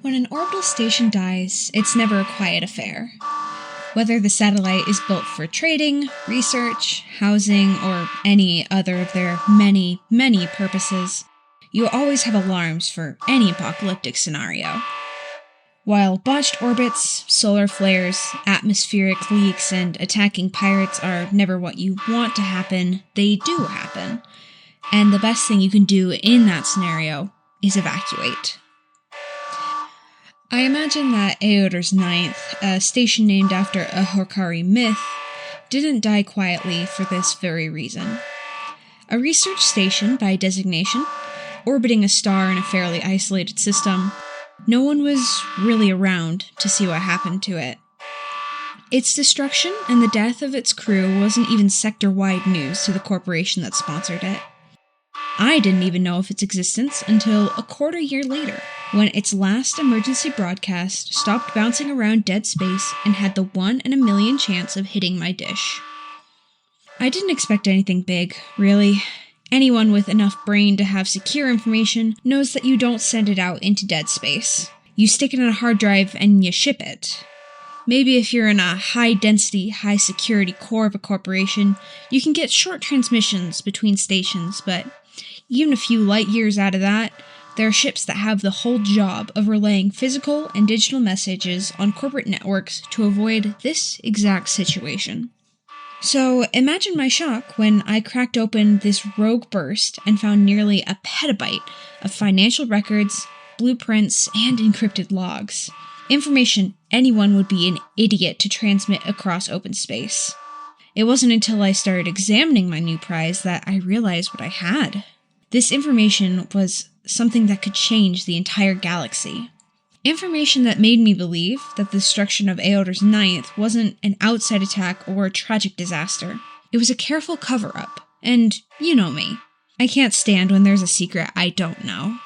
When an orbital station dies, it's never a quiet affair. Whether the satellite is built for trading, research, housing, or any other of their many, many purposes, you always have alarms for any apocalyptic scenario. While botched orbits, solar flares, atmospheric leaks, and attacking pirates are never what you want to happen, they do happen. And the best thing you can do in that scenario is evacuate. I imagine that Eaoters Ninth, a station named after a Horkari myth, didn't die quietly for this very reason. A research station by designation, orbiting a star in a fairly isolated system, no one was really around to see what happened to it. Its destruction and the death of its crew wasn't even sector-wide news to the corporation that sponsored it. I didn't even know of its existence until a quarter year later, when its last emergency broadcast stopped bouncing around dead space and had the 1 in a million chance of hitting my dish. I didn't expect anything big, really. Anyone with enough brain to have secure information knows that you don't send it out into dead space. You stick it in a hard drive and you ship it. Maybe if you're in a high-density, high-security core of a corporation, you can get short transmissions between stations, but even a few light years out of that, there are ships that have the whole job of relaying physical and digital messages on corporate networks to avoid this exact situation. So imagine my shock when I cracked open this rogue burst and found nearly a petabyte of financial records, blueprints, and encrypted logs. Information anyone would be an idiot to transmit across open space. It wasn't until I started examining my new prize that I realized what I had. This information was something that could change the entire galaxy. Information that made me believe that the destruction of Eaoters Ninth wasn't an outside attack or a tragic disaster. It was a careful cover-up. And you know me. I can't stand when there's a secret I don't know.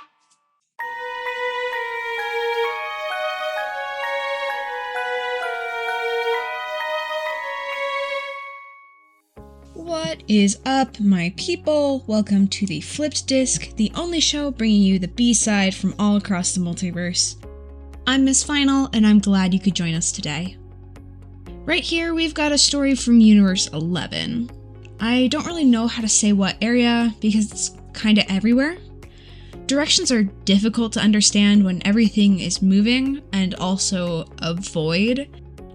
What is up, my people? Welcome to the Flipped Disc, the only show bringing you the B-side from all across the multiverse. I'm Miss Final, and I'm glad you could join us today. Right here, we've got a story from Universe 11. I don't really know how to say what area, because it's kinda everywhere. Directions are difficult to understand when everything is moving, and also a void.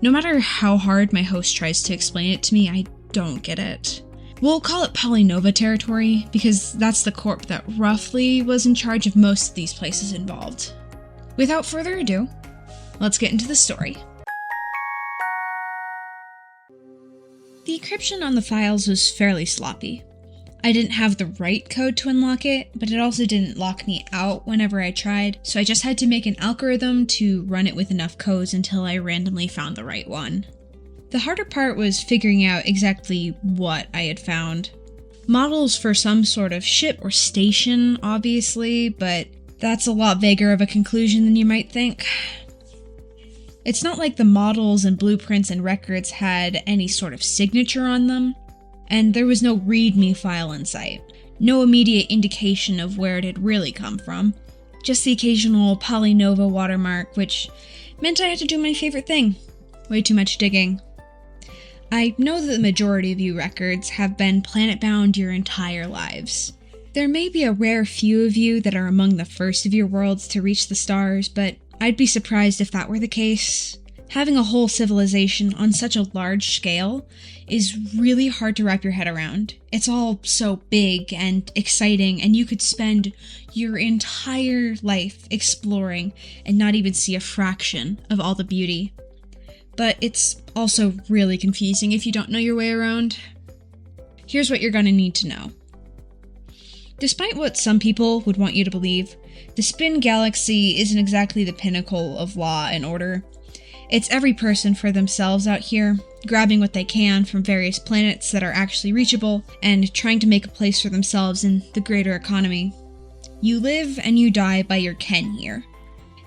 No matter how hard my host tries to explain it to me, I don't get it. We'll call it Polynova territory, because that's the corp that roughly was in charge of most of these places involved. Without further ado, let's get into the story. The encryption on the files was fairly sloppy. I didn't have the right code to unlock it, but it also didn't lock me out whenever I tried, so I just had to make an algorithm to run it with enough codes until I randomly found the right one. The harder part was figuring out exactly what I had found. Models for some sort of ship or station, obviously, but that's a lot vaguer of a conclusion than you might think. It's not like the models and blueprints and records had any sort of signature on them, and there was no README file in sight. No immediate indication of where it had really come from. Just the occasional Polynova watermark, which meant I had to do my favorite thing. Way too much digging. I know that the majority of you records have been planet-bound your entire lives. There may be a rare few of you that are among the first of your worlds to reach the stars, but I'd be surprised if that were the case. Having a whole civilization on such a large scale is really hard to wrap your head around. It's all so big and exciting, and you could spend your entire life exploring and not even see a fraction of all the beauty. But it's also really confusing if you don't know your way around. Here's what you're gonna need to know. Despite what some people would want you to believe, the Spin Galaxy isn't exactly the pinnacle of law and order. It's every person for themselves out here, grabbing what they can from various planets that are actually reachable, and trying to make a place for themselves in the greater economy. You live and you die by your ken here.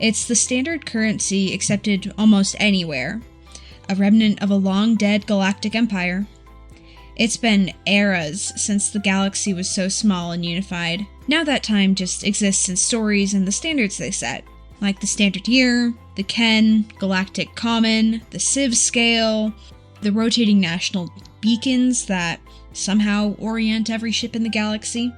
It's the standard currency accepted almost anywhere, a remnant of a long-dead galactic empire. It's been eras since the galaxy was so small and unified. Now that time just exists in stories and the standards they set. like the standard year, the Ken, galactic common, the Civ scale, the rotating national beacons that somehow orient every ship in the galaxy.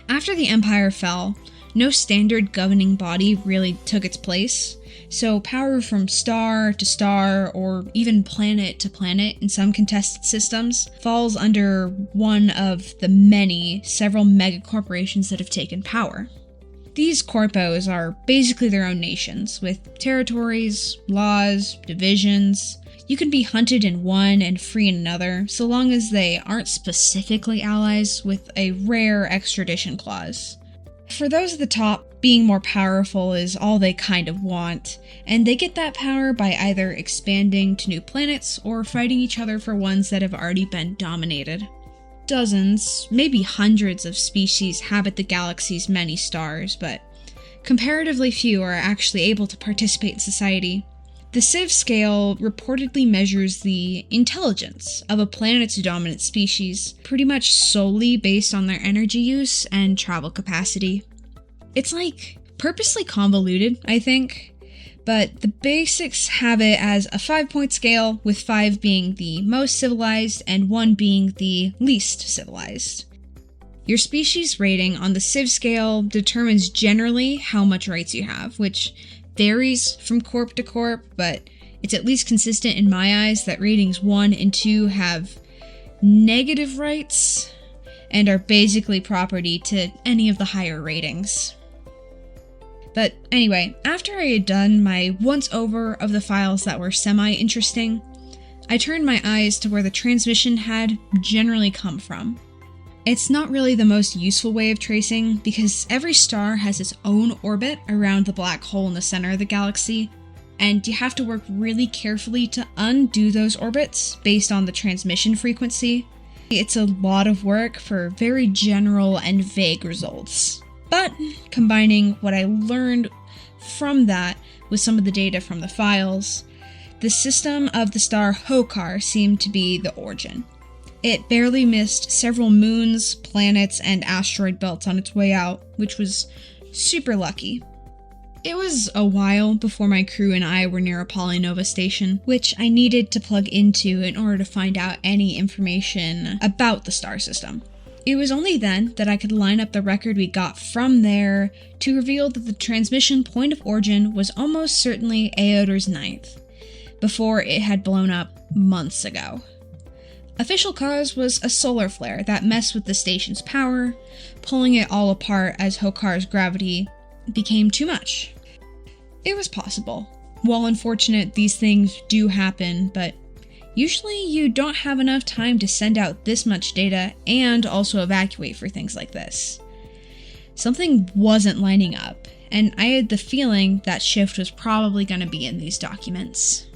After the Empire fell, no standard governing body really took its place, so power from star to star, or even planet to planet in some contested systems, falls under one of the several megacorporations that have taken power. These corpos are basically their own nations, with territories, laws, divisions. You can be hunted in one and free in another, so long as they aren't specifically allies, with a rare extradition clause. For those at the top, being more powerful is all they kind of want, and they get that power by either expanding to new planets or fighting each other for ones that have already been dominated. Dozens, maybe hundreds of species habit the galaxy's many stars, but comparatively few are actually able to participate in society. The Civ scale reportedly measures the intelligence of a planet's dominant species, pretty much solely based on their energy use and travel capacity. It's purposely convoluted, I think, but the basics have it as a 5-point scale, with 5 being the most civilized and 1 being the least civilized. Your species rating on the Civ scale determines generally how much rights you have, which varies from corp to corp, but it's at least consistent in my eyes that ratings 1 and 2 have negative rights and are basically property to any of the higher ratings. But anyway, after I had done my once-over of the files that were semi-interesting, I turned my eyes to where the transmission had generally come from. It's not really the most useful way of tracing, because every star has its own orbit around the black hole in the center of the galaxy, and you have to work really carefully to undo those orbits based on the transmission frequency. It's a lot of work for very general and vague results. But combining what I learned from that with some of the data from the files, the system of the star Hokar seemed to be the origin. It barely missed several moons, planets, and asteroid belts on its way out, which was super lucky. It was a while before my crew and I were near a polynova station, which I needed to plug into in order to find out any information about the star system. It was only then that I could line up the record we got from there to reveal that the transmission point of origin was almost certainly Eaoters Ninth, before it had blown up months ago. Official cause was a solar flare that messed with the station's power, pulling it all apart as Hokar's gravity became too much. It was possible. While unfortunate, these things do happen, but usually you don't have enough time to send out this much data and also evacuate for things like this. Something wasn't lining up, and I had the feeling that shift was probably going to be in these documents.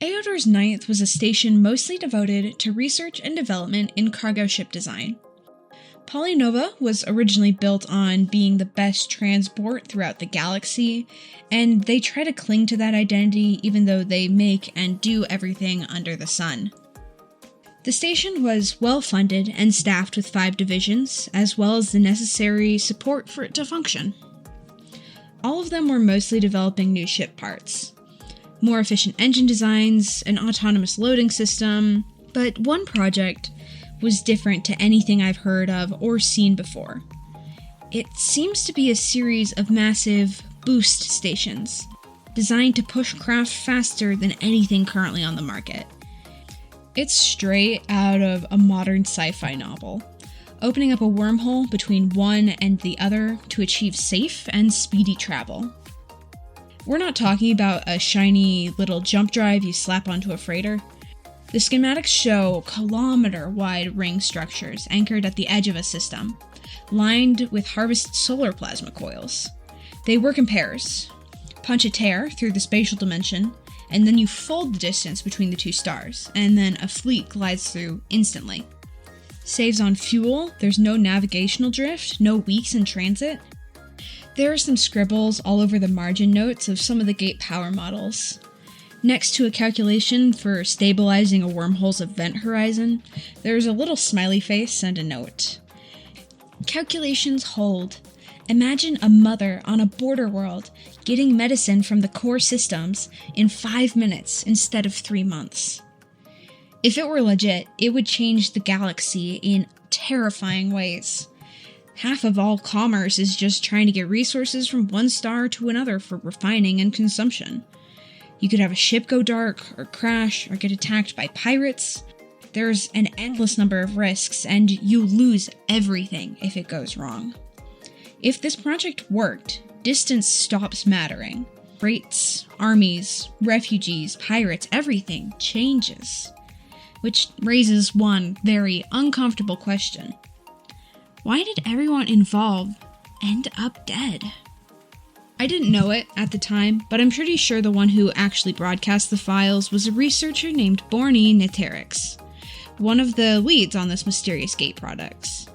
Eaoters Ninth was a station mostly devoted to research and development in cargo ship design. Polynova was originally built on being the best transport throughout the galaxy, and they try to cling to that identity even though they make and do everything under the sun. The station was well funded and staffed with 5 divisions, as well as the necessary support for it to function. All of them were mostly developing new ship parts, more efficient engine designs, an autonomous loading system, but one project was different to anything I've heard of or seen before. It seems to be a series of massive boost stations, designed to push craft faster than anything currently on the market. It's straight out of a modern sci-fi novel, opening up a wormhole between one and the other to achieve safe and speedy travel. We're not talking about a shiny little jump drive you slap onto a freighter. The schematics show kilometer-wide ring structures anchored at the edge of a system, lined with harvested solar plasma coils. They work in pairs. Punch a tear through the spatial dimension, and then you fold the distance between the 2 stars, and then a fleet glides through instantly. Saves on fuel, there's no navigational drift, no weeks in transit. There are some scribbles all over the margin notes of some of the gate power models. Next to a calculation for stabilizing a wormhole's event horizon, there's a little smiley face and a note. Calculations hold, Imagine a mother on a border world getting medicine from the core systems in 5 minutes instead of 3 months. If it were legit, it would change the galaxy in terrifying ways. Half of all commerce is just trying to get resources from one star to another for refining and consumption. You could have a ship go dark, or crash, or get attacked by pirates. There's an endless number of risks, and you lose everything if it goes wrong. If this project worked, distance stops mattering. Rates, armies, refugees, pirates, everything changes. Which raises one very uncomfortable question. Why did everyone involved end up dead? I didn't know it at the time, but I'm pretty sure the one who actually broadcast the files was a researcher named Borny Neterix, one of the leads on this mysterious gate products.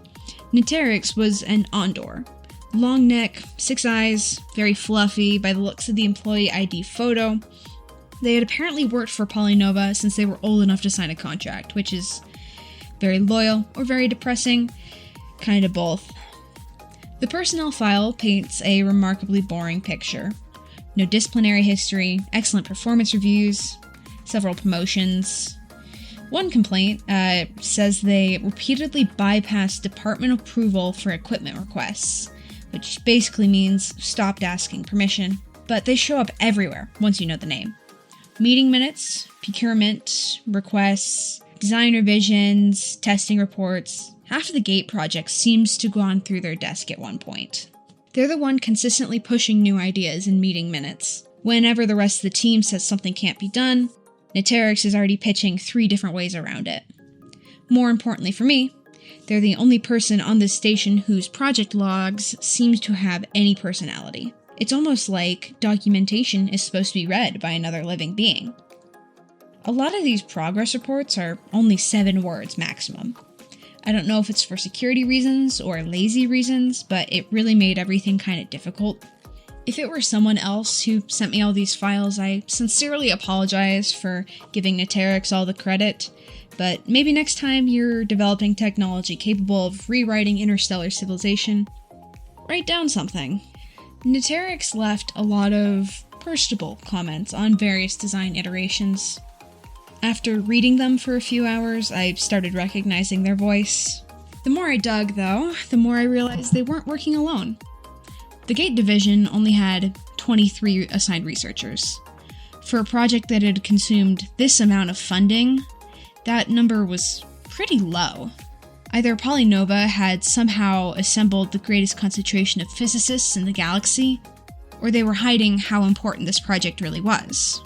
Neterix was an Ondor. Long neck, 6 eyes, very fluffy by the looks of the employee ID photo. They had apparently worked for Polynova since they were old enough to sign a contract, which is very loyal or very depressing. Kind of both. The personnel file paints a remarkably boring picture. No disciplinary history, excellent performance reviews, several promotions. One complaint says they repeatedly bypassed department approval for equipment requests, which basically means stopped asking permission, but they show up everywhere once you know the name. Meeting minutes, procurement, requests, design revisions, testing reports. Half of the gate project seems to go on through their desk at one point. They're the one consistently pushing new ideas in meeting minutes. Whenever the rest of the team says something can't be done, Neterix is already pitching 3 different ways around it. More importantly for me, they're the only person on this station whose project logs seems to have any personality. It's almost like documentation is supposed to be read by another living being. A lot of these progress reports are only 7 words maximum. I don't know if it's for security reasons or lazy reasons, but it really made everything kind of difficult. If it were someone else who sent me all these files, I sincerely apologize for giving Neterix all the credit, but maybe next time you're developing technology capable of rewriting interstellar civilization, write down something. Neterix left a lot of personable comments on various design iterations. After reading them for a few hours, I started recognizing their voice. The more I dug, though, the more I realized they weren't working alone. The Gate division only had 23 assigned researchers. For a project that had consumed this amount of funding, that number was pretty low. Either Polynova had somehow assembled the greatest concentration of physicists in the galaxy, or they were hiding how important this project really was.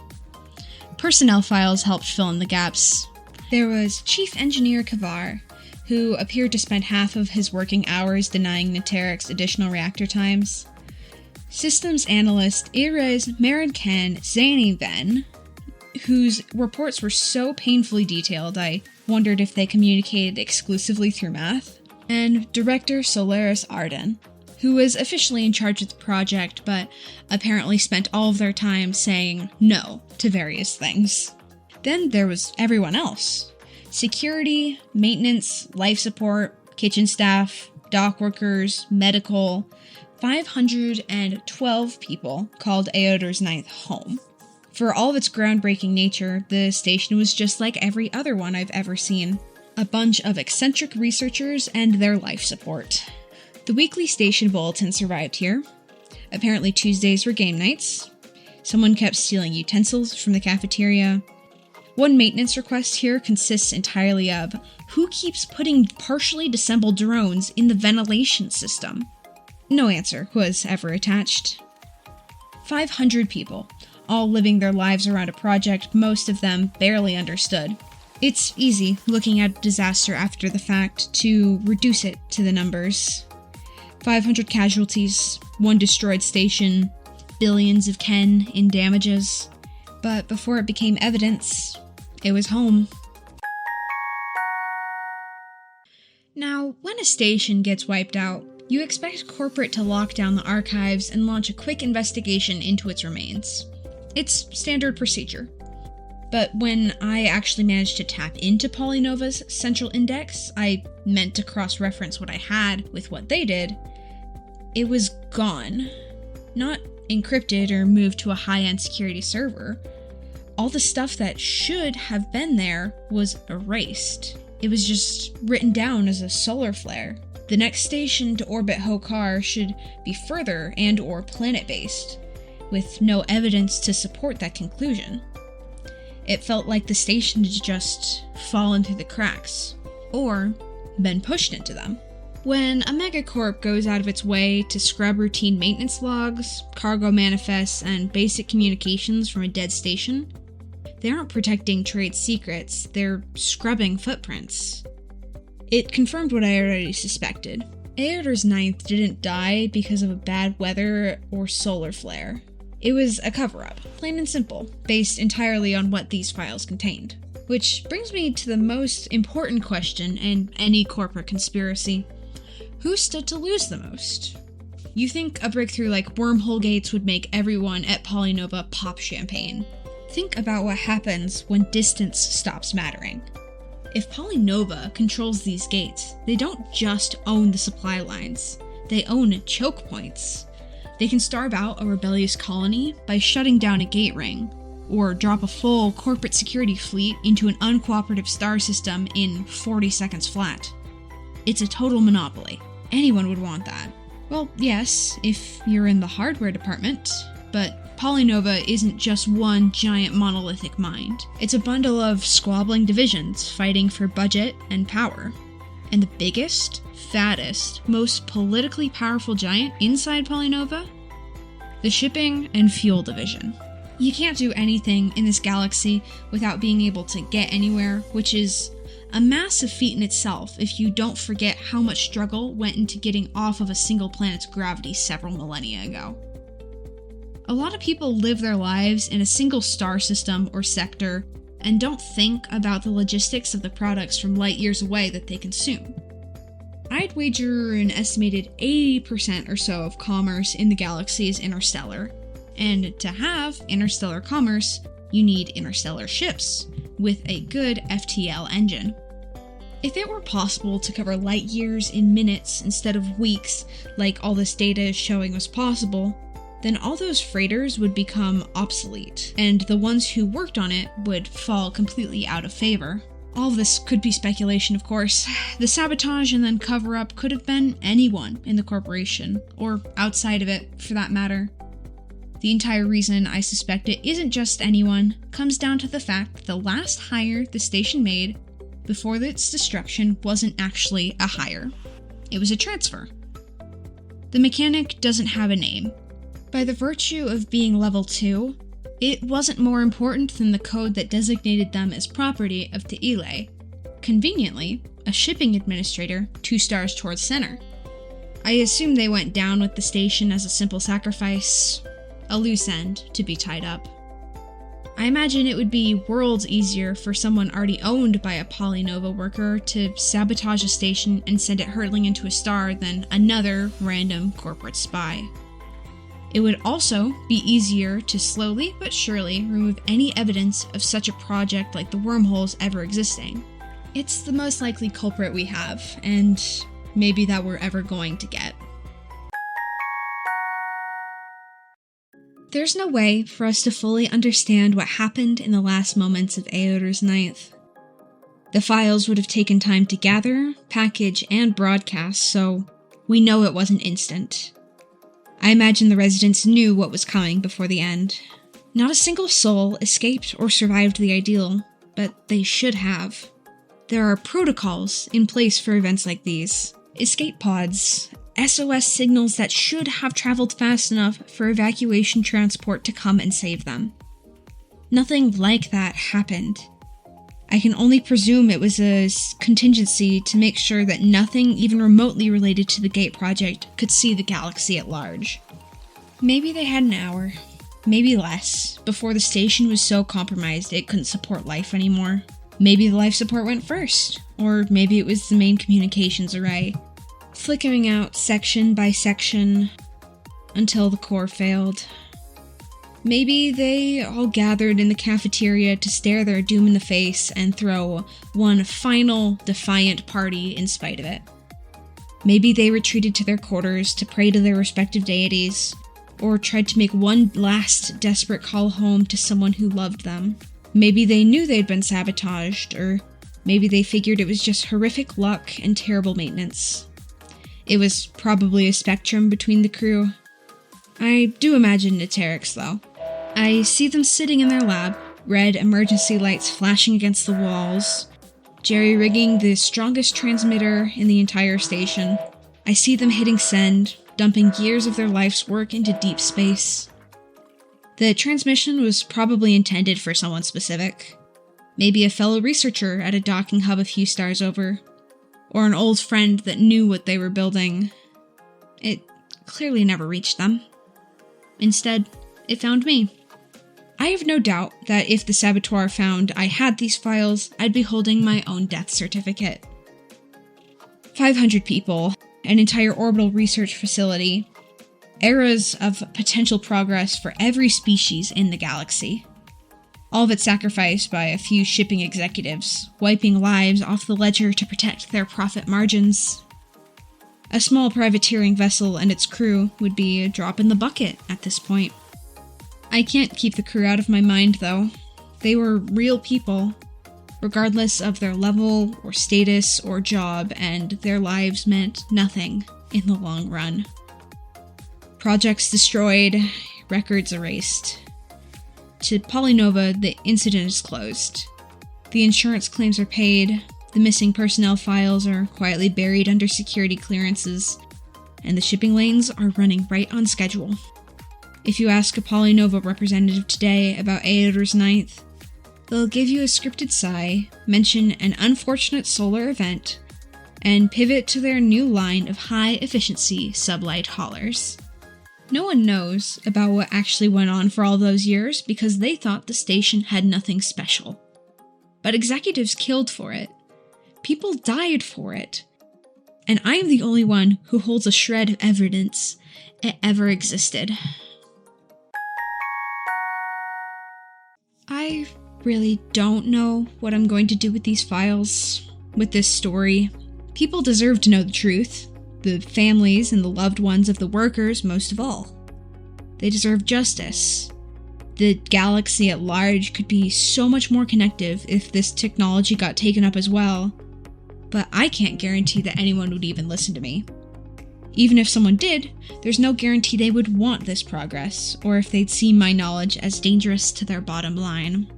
Personnel files helped fill in the gaps. There was Chief Engineer Kavar, who appeared to spend half of his working hours denying Neterix additional reactor times. Systems Analyst Erez Meredken Zaniven, whose reports were so painfully detailed I wondered if they communicated exclusively through math. And Director Solaris Arden, who was officially in charge of the project, but apparently spent all of their time saying no to various things. Then there was everyone else. Security, maintenance, life support, kitchen staff, dock workers, medical. 512 people called Eaoters Ninth home. For all of its groundbreaking nature, the station was just like every other one I've ever seen. A bunch of eccentric researchers and their life support. The weekly station bulletins arrived here. Apparently Tuesdays were game nights. Someone kept stealing utensils from the cafeteria. One maintenance request here consists entirely of who keeps putting partially disassembled drones in the ventilation system. No answer was ever attached. 500 people, all living their lives around a project most of them barely understood. It's easy, looking at disaster after the fact, to reduce it to the numbers. 500 casualties, 1 destroyed station, billions of Ken in damages. But before it became evidence, it was home. Now, when a station gets wiped out, you expect corporate to lock down the archives and launch a quick investigation into its remains. It's standard procedure. But when I actually managed to tap into Polynova's central index, I meant to cross-reference what I had with what they did, It was gone. Not encrypted or moved to a high-end security server. All the stuff that should have been there was erased. It was just written down as a solar flare. The next station to orbit Hokar should be further and or planet-based, with no evidence to support that conclusion. It felt like the station had just fallen through the cracks, or been pushed into them. When a megacorp goes out of its way to scrub routine maintenance logs, cargo manifests, and basic communications from a dead station, they aren't protecting trade secrets, they're scrubbing footprints. It confirmed what I already suspected. Eaoters Ninth didn't die because of a bad weather or solar flare. It was a cover-up, plain and simple, based entirely on what these files contained. Which brings me to the most important question in any corporate conspiracy. Who stood to lose the most? You think a breakthrough like wormhole gates would make everyone at Polynova pop champagne. Think about what happens when distance stops mattering. If Polynova controls these gates, they don't just own the supply lines, they own choke points. They can starve out a rebellious colony by shutting down a gate ring, or drop a full corporate security fleet into an uncooperative star system in 40 seconds flat. It's a total monopoly. Anyone would want that. Well, yes, if you're in the hardware department, but Polynova isn't just one giant monolithic mind. It's a bundle of squabbling divisions fighting for budget and power. And the biggest, fattest, most politically powerful giant inside Polynova? The shipping and fuel division. You can't do anything in this galaxy without being able to get anywhere, which is a massive feat in itself if you don't forget how much struggle went into getting off of a single planet's gravity several millennia ago. A lot of people live their lives in a single star system or sector and don't think about the logistics of the products from light years away that they consume. I'd wager an estimated 80% or so of commerce in the galaxy is interstellar, and to have interstellar commerce, you need interstellar ships with a good FTL engine. If it were possible to cover light years in minutes instead of weeks, like all this data is showing was possible, then all those freighters would become obsolete, and the ones who worked on it would fall completely out of favor. All of this could be speculation, of course. The sabotage and then cover-up could have been anyone in the corporation, or outside of it, for that matter. The entire reason I suspect it isn't just anyone comes down to the fact that the last hire the station made before its destruction wasn't actually a hire. It was a transfer. The mechanic doesn't have a name. By the virtue of being level 2, it wasn't more important than the code that designated them as property of the Ile. Conveniently, a shipping administrator 2 stars towards center. I assume they went down with the station as a simple sacrifice, a loose end to be tied up. I imagine it would be worlds easier for someone already owned by a Polynova worker to sabotage a station and send it hurtling into a star than another random corporate spy. It would also be easier to slowly but surely remove any evidence of such a project like the wormholes ever existing. It's the most likely culprit we have, and maybe that we're ever going to get. There's no way for us to fully understand what happened in the last moments of Eaoters Ninth. The files would have taken time to gather, package, and broadcast, so we know it wasn't instant. I imagine the residents knew what was coming before the end. Not a single soul escaped or survived the ideal, but they should have. There are protocols in place for events like these. Escape pods, SOS signals that should have traveled fast enough for evacuation transport to come and save them. Nothing like that happened. I can only presume it was a contingency to make sure that nothing even remotely related to the Gate project could see the galaxy at large. Maybe they had an hour, maybe less, before the station was so compromised it couldn't support life anymore. Maybe the life support went first, or maybe it was the main communications array, flickering out section by section until the core failed. Maybe they all gathered in the cafeteria to stare their doom in the face and throw one final defiant party in spite of it. Maybe they retreated to their quarters to pray to their respective deities, or tried to make one last desperate call home to someone who loved them. Maybe they knew they'd been sabotaged, or maybe they figured it was just horrific luck and terrible maintenance. It was probably a spectrum between the crew. I do imagine Eaoters, though. I see them sitting in their lab, red emergency lights flashing against the walls, jerry-rigging the strongest transmitter in the entire station. I see them hitting send, dumping years of their life's work into deep space. The transmission was probably intended for someone specific. Maybe a fellow researcher at a docking hub a few stars over, or an old friend that knew what they were building. It clearly never reached them. Instead, it found me. I have no doubt that if the saboteur found I had these files, I'd be holding my own death certificate. 500 people, an entire orbital research facility, eras of potential progress for every species in the galaxy. All of it sacrificed by a few shipping executives, wiping lives off the ledger to protect their profit margins. A small privateering vessel and its crew would be a drop in the bucket at this point. I can't keep the crew out of my mind, though. They were real people, regardless of their level or status or job, and their lives meant nothing in the long run. Projects destroyed, records erased. To Polynova, the incident is closed. The insurance claims are paid, the missing personnel files are quietly buried under security clearances, and the shipping lanes are running right on schedule. If you ask a Polynova representative today about Eaoters Ninth, they'll give you a scripted sigh, mention an unfortunate solar event, and pivot to their new line of high-efficiency sublight haulers. No one knows about what actually went on for all those years because they thought the station had nothing special. But executives killed for it. People died for it. And I'm the only one who holds a shred of evidence it ever existed. I really don't know what I'm going to do with these files, with this story. People deserve to know the truth. The families and the loved ones of the workers, most of all. They deserve justice. The galaxy at large could be so much more connective if this technology got taken up as well, but I can't guarantee that anyone would even listen to me. Even if someone did, there's no guarantee they would want this progress, or if they'd see my knowledge as dangerous to their bottom line.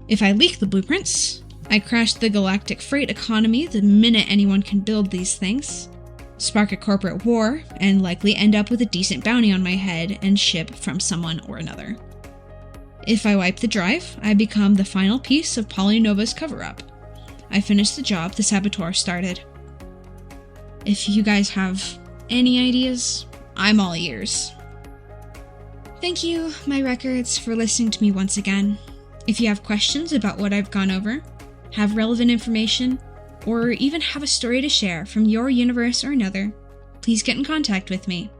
If I leak the blueprints, I crash the galactic freight economy the minute anyone can build these things, spark a corporate war, and likely end up with a decent bounty on my head and ship from someone or another. If I wipe the drive, I become the final piece of Polynova's cover-up. I finish the job the saboteur started. If you guys have any ideas, I'm all ears. Thank you, my records, for listening to me once again. If you have questions about what I've gone over, have relevant information, or even have a story to share from your universe or another, please get in contact with me.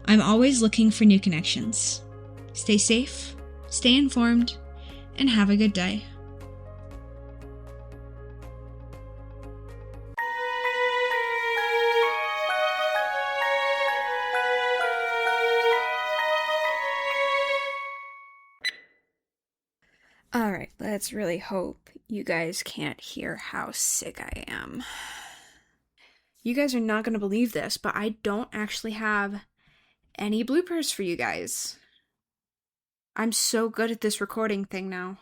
I'm always looking for new connections. Stay safe, stay informed, and have a good day. Alright, let's really hope you guys can't hear how sick I am. You guys are not going to believe this, but I don't actually have any bloopers for you guys. I'm so good at this recording thing now.